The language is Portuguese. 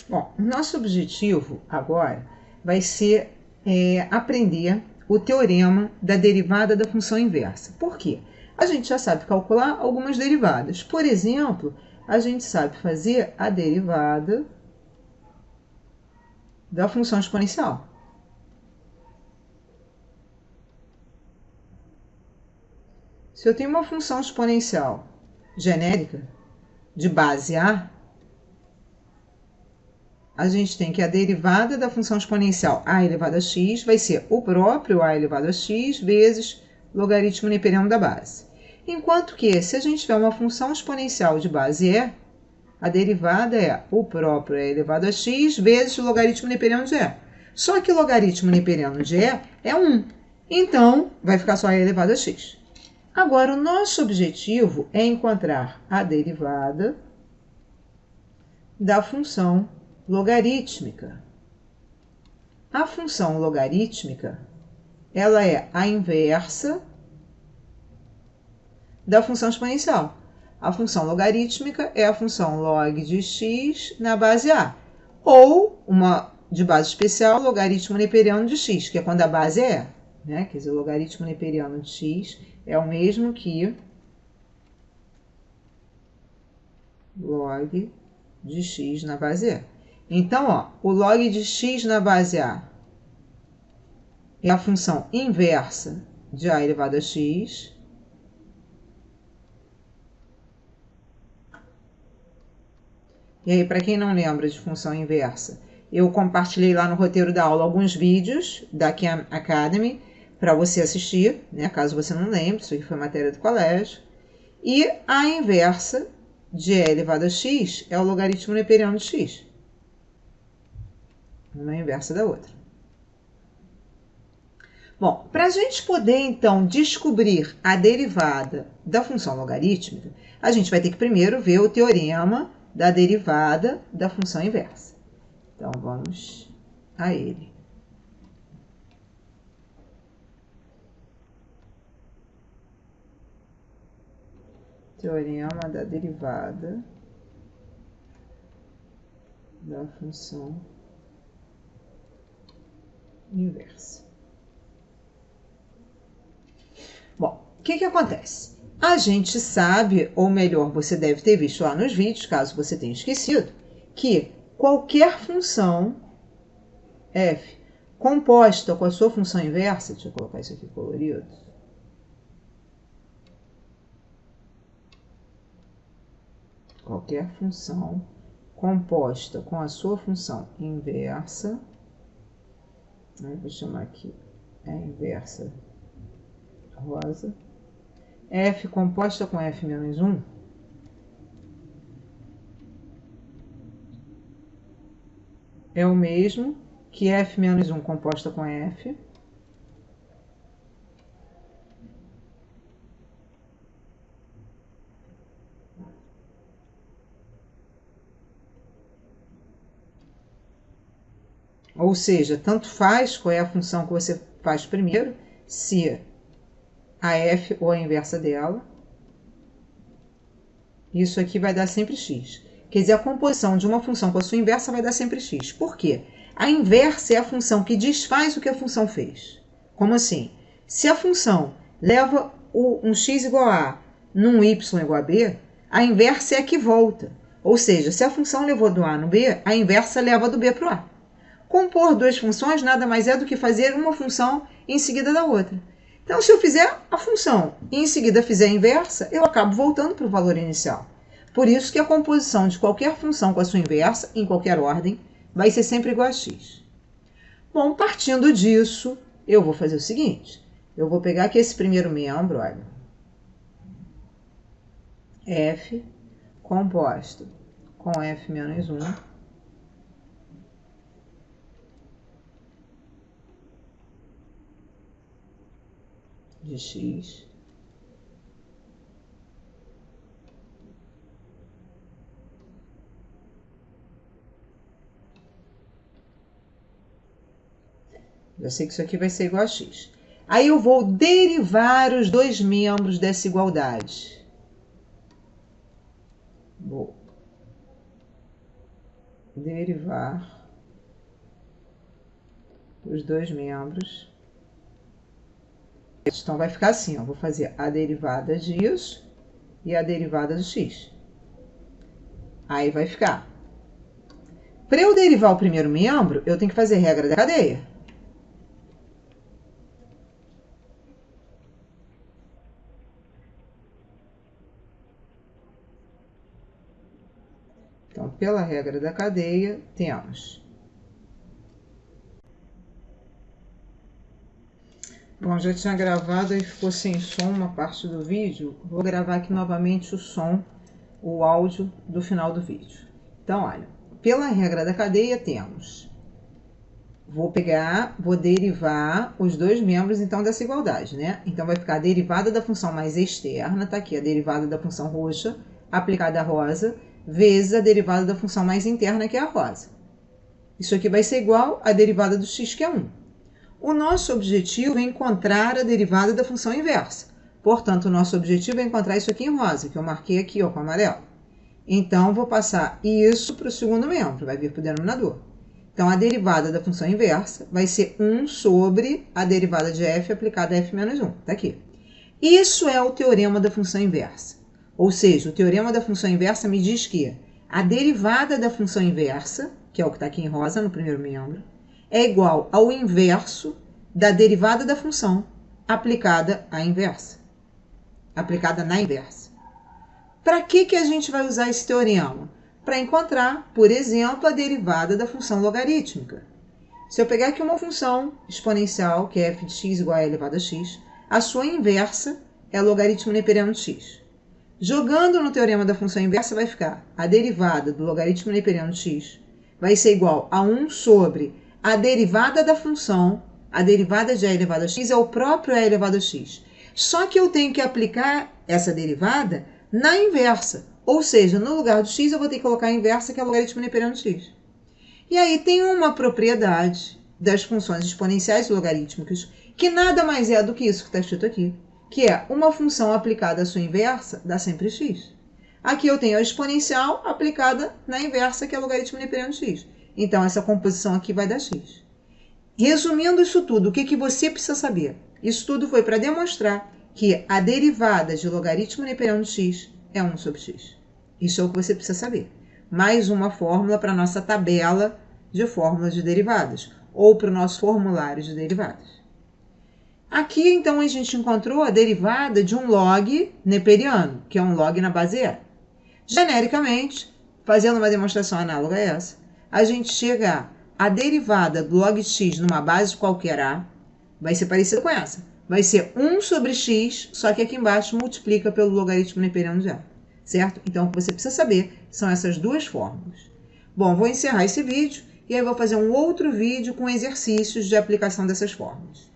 Bom, o nosso objetivo agora vai ser aprender o teorema da derivada da função inversa. Por quê? A gente já sabe calcular algumas derivadas. Por exemplo, a gente sabe fazer a derivada da função exponencial. Se eu tenho uma função exponencial genérica de base A, a gente tem que a derivada da função exponencial a elevado a x vai ser o próprio a elevado a x vezes logaritmo neperiano da base. Enquanto que, se a gente tiver uma função exponencial de base E, a derivada é o próprio e elevado a x vezes o logaritmo neperiano de E. Só que o logaritmo neperiano de E é 1. Então, vai ficar só e elevado a x. Agora, o nosso objetivo é encontrar a derivada da função logarítmica. A função logarítmica, ela é a inversa da função exponencial. A função logarítmica é a função log de x na base A. Ou, uma de base especial, logaritmo neperiano de x, que é quando a base é E. Né? Quer dizer, o logaritmo neperiano de x é o mesmo que log de x na base E. Então, ó, o log de x na base A é a função inversa de a elevado a x. E aí, para quem não lembra de função inversa, eu compartilhei lá no roteiro da aula alguns vídeos da Khan Academy para você assistir, né, caso você não lembre, isso aqui foi matéria do colégio. E a inversa de e elevado a x é o logaritmo neperiano de x. Uma inversa da outra. Bom, para a gente poder, então, descobrir a derivada da função logarítmica, a gente vai ter que primeiro ver o teorema da derivada da função inversa. Então, vamos a ele. Teorema da derivada da função inversa. Bom, o que acontece? A gente sabe, ou melhor, você deve ter visto lá nos vídeos, caso você tenha esquecido, que qualquer função f composta com a sua função inversa, deixa eu colocar isso aqui colorido, qualquer função composta com a sua função inversa, vou chamar aqui a inversa rosa, f composta com f menos 1, é o mesmo que f menos 1 composta com f, ou seja, tanto faz qual é a função que você faz primeiro, se a f ou a inversa dela, isso aqui vai dar sempre x. Quer dizer, a composição de uma função com a sua inversa vai dar sempre x. Por quê? A inversa é a função que desfaz o que a função fez. Como assim? Se a função leva um x igual a A num y igual a B, a inversa é a que volta. Ou seja, se a função levou do A no B, a inversa leva do B para o A. Compor duas funções nada mais é do que fazer uma função em seguida da outra. Então, se eu fizer a função e em seguida fizer a inversa, eu acabo voltando para o valor inicial. Por isso que a composição de qualquer função com a sua inversa, em qualquer ordem, vai ser sempre igual a x. Bom, partindo disso, eu vou fazer o seguinte. Eu vou pegar aqui esse primeiro membro, olha. f composto com f menos 1. De x já sei que isso aqui vai ser igual a x. Aí eu vou derivar os dois membros dessa igualdade. Vou derivar os dois membros. Então vai ficar assim, ó, vou fazer a derivada disso e a derivada do x. Aí vai ficar. Para eu derivar o primeiro membro, eu tenho que fazer regra da cadeia. Então, pela regra da cadeia, temos. Bom, já tinha gravado e ficou sem som uma parte do vídeo. Vou gravar aqui novamente o som, o áudio do final do vídeo. Então, olha, pela regra da cadeia temos. Vou derivar os dois membros, então, dessa igualdade, né? Então, vai ficar a derivada da função mais externa, tá aqui, a derivada da função roxa, aplicada a rosa, vezes a derivada da função mais interna, que é a rosa. Isso aqui vai ser igual à derivada do x, que é 1. O nosso objetivo é encontrar a derivada da função inversa. Portanto, o nosso objetivo é encontrar isso aqui em rosa, que eu marquei aqui, ó, com amarelo. Então, vou passar isso para o segundo membro, vai vir para o denominador. Então, a derivada da função inversa vai ser 1 sobre a derivada de f aplicada a f menos 1. Está aqui. Isso é o teorema da função inversa. Ou seja, o teorema da função inversa me diz que a derivada da função inversa, que é o que está aqui em rosa no primeiro membro, é igual ao inverso da derivada da função aplicada à inversa. Aplicada na inversa. Para que a gente vai usar esse teorema? Para encontrar, por exemplo, a derivada da função logarítmica. Se eu pegar aqui uma função exponencial, que é f de x igual a elevado a x, a sua inversa é logaritmo neperiano de x. Jogando no teorema da função inversa, vai ficar a derivada do logaritmo neperiano de x vai ser igual a 1 sobre a derivada da função, a derivada de a elevado a x é o próprio a elevado a x. Só que eu tenho que aplicar essa derivada na inversa. Ou seja, no lugar do x eu vou ter que colocar a inversa, que é o logaritmo neperiano de x. E aí tem uma propriedade das funções exponenciais e logarítmicas, que nada mais é do que isso que está escrito aqui, que é uma função aplicada à sua inversa dá sempre x. Aqui eu tenho a exponencial aplicada na inversa, que é o logaritmo neperiano de x. Então, essa composição aqui vai dar x. Resumindo isso tudo, o que você precisa saber? Isso tudo foi para demonstrar que a derivada de logaritmo neperiano de x é 1 sobre x. Isso é o que você precisa saber. Mais uma fórmula para a nossa tabela de fórmulas de derivadas, ou para o nosso formulário de derivadas. Aqui, então, a gente encontrou a derivada de um log neperiano, que é um log na base E. Genericamente, fazendo uma demonstração análoga a essa, a gente chega a derivada do log de x numa base qualquer A, vai ser parecida com essa. Vai ser 1 sobre x, só que aqui embaixo multiplica pelo logaritmo neperiano de A. Certo? Então, o que você precisa saber são essas duas fórmulas. Bom, vou encerrar esse vídeo e aí vou fazer um outro vídeo com exercícios de aplicação dessas fórmulas.